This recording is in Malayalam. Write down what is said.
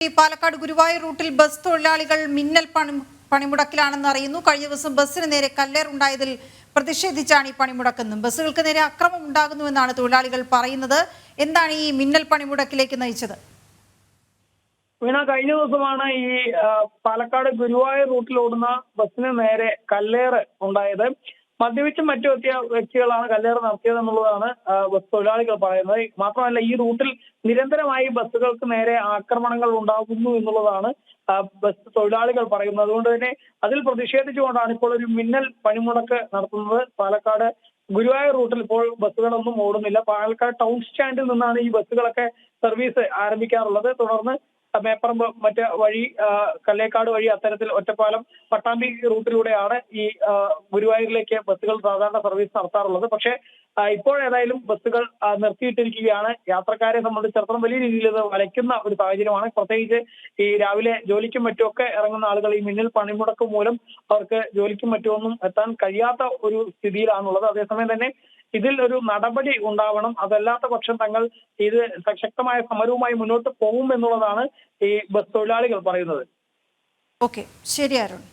പാലക്കാട് ഗുരുവായൂർ റൂട്ടിൽ ബസ് തൊഴിലാളികൾ മിന്നൽ പണിമുടക്കിലാണെന്ന് അറിയുന്നു. കഴിഞ്ഞ ദിവസം ബസ്സിന് നേരെ കല്ലേറുണ്ടായതിൽ പ്രതിഷേധിച്ചാണ് ഈ പണിമുടക്കെന്നും ബസ്സുകൾക്ക് നേരെ അക്രമം ഉണ്ടാകുന്നുവെന്നാണ് തൊഴിലാളികൾ പറയുന്നത്. എന്താണ് ഈ മിന്നൽ പണിമുടക്കിലേക്ക് നയിച്ചത്? വീണ, കഴിഞ്ഞ ദിവസമാണ് ഈ പാലക്കാട് ഗുരുവായൂർ റൂട്ടിൽ ഓടുന്ന ബസ്സിന് നേരെ കല്ലേറ് ഉണ്ടായത്. മദ്യപിച്ചും മറ്റും എത്തിയ വ്യക്തികളാണ് കല്ലേറ് നടത്തിയതെന്നുള്ളതാണ് ബസ് തൊഴിലാളികൾ പറയുന്നത്. മാത്രമല്ല, ഈ റൂട്ടിൽ നിരന്തരമായി ബസ്സുകൾക്ക് നേരെ ആക്രമണങ്ങൾ ഉണ്ടാകുന്നു എന്നുള്ളതാണ് ബസ് തൊഴിലാളികൾ പറയുന്നത്. അതുകൊണ്ട് തന്നെ അതിൽ പ്രതിഷേധിച്ചുകൊണ്ടാണ് ഇപ്പോൾ ഒരു മിന്നൽ പണിമുടക്ക് നടത്തുന്നത്. പാലക്കാട് ഗുരുവായൂർ റൂട്ടിൽ ഇപ്പോൾ ബസ്സുകളൊന്നും ഓടുന്നില്ല. പാലക്കാട് ടൗൺ സ്റ്റാൻഡിൽ നിന്നാണ് ഈ ബസ്സുകളൊക്കെ സർവീസ് ആരംഭിക്കാറുള്ളത്. തുടർന്ന് മേപ്പറമ്പ് മറ്റ് വഴി കല്ലേക്കാട് വഴി അത്തരത്തിൽ ഒറ്റപ്പാലം പട്ടാമ്പി റൂട്ടിലൂടെയാണ് ഈ ഗുരുവായൂരിലേക്ക് ബസ്സുകൾ സാധാരണ സർവീസ് നടത്താറുള്ളത്. പക്ഷേ ഇപ്പോഴേതായാലും ബസ്സുകൾ നിർത്തിയിട്ടിരിക്കുകയാണ്. യാത്രക്കാരെ സംബന്ധിച്ചിടത്തോളം വലിയ രീതിയിൽ ഇത് വലയ്ക്കുന്ന ഒരു സാഹചര്യമാണ്. പ്രത്യേകിച്ച് ഈ രാവിലെ ജോലിക്കും മറ്റുമൊക്കെ ഇറങ്ങുന്ന ആളുകൾ ഈ മിന്നൽ പണിമുടക്ക് മൂലം അവർക്ക് ജോലിക്കും മറ്റുമൊന്നും എത്താൻ കഴിയാത്ത ഒരു സ്ഥിതിയിലാണുള്ളത്. അതേസമയം തന്നെ ഇതിൽ ഒരു നടപടി ഉണ്ടാവണം. അതല്ലാത്ത പക്ഷം തങ്ങൾ ഇത് ശക്തമായ സമരവുമായി മുന്നോട്ട് പോകും എന്നുള്ളതാണ് ഈ ബസ് തൊഴിലാളികൾ പറയുന്നത്. ഓക്കെ, ശരി അരുൺ.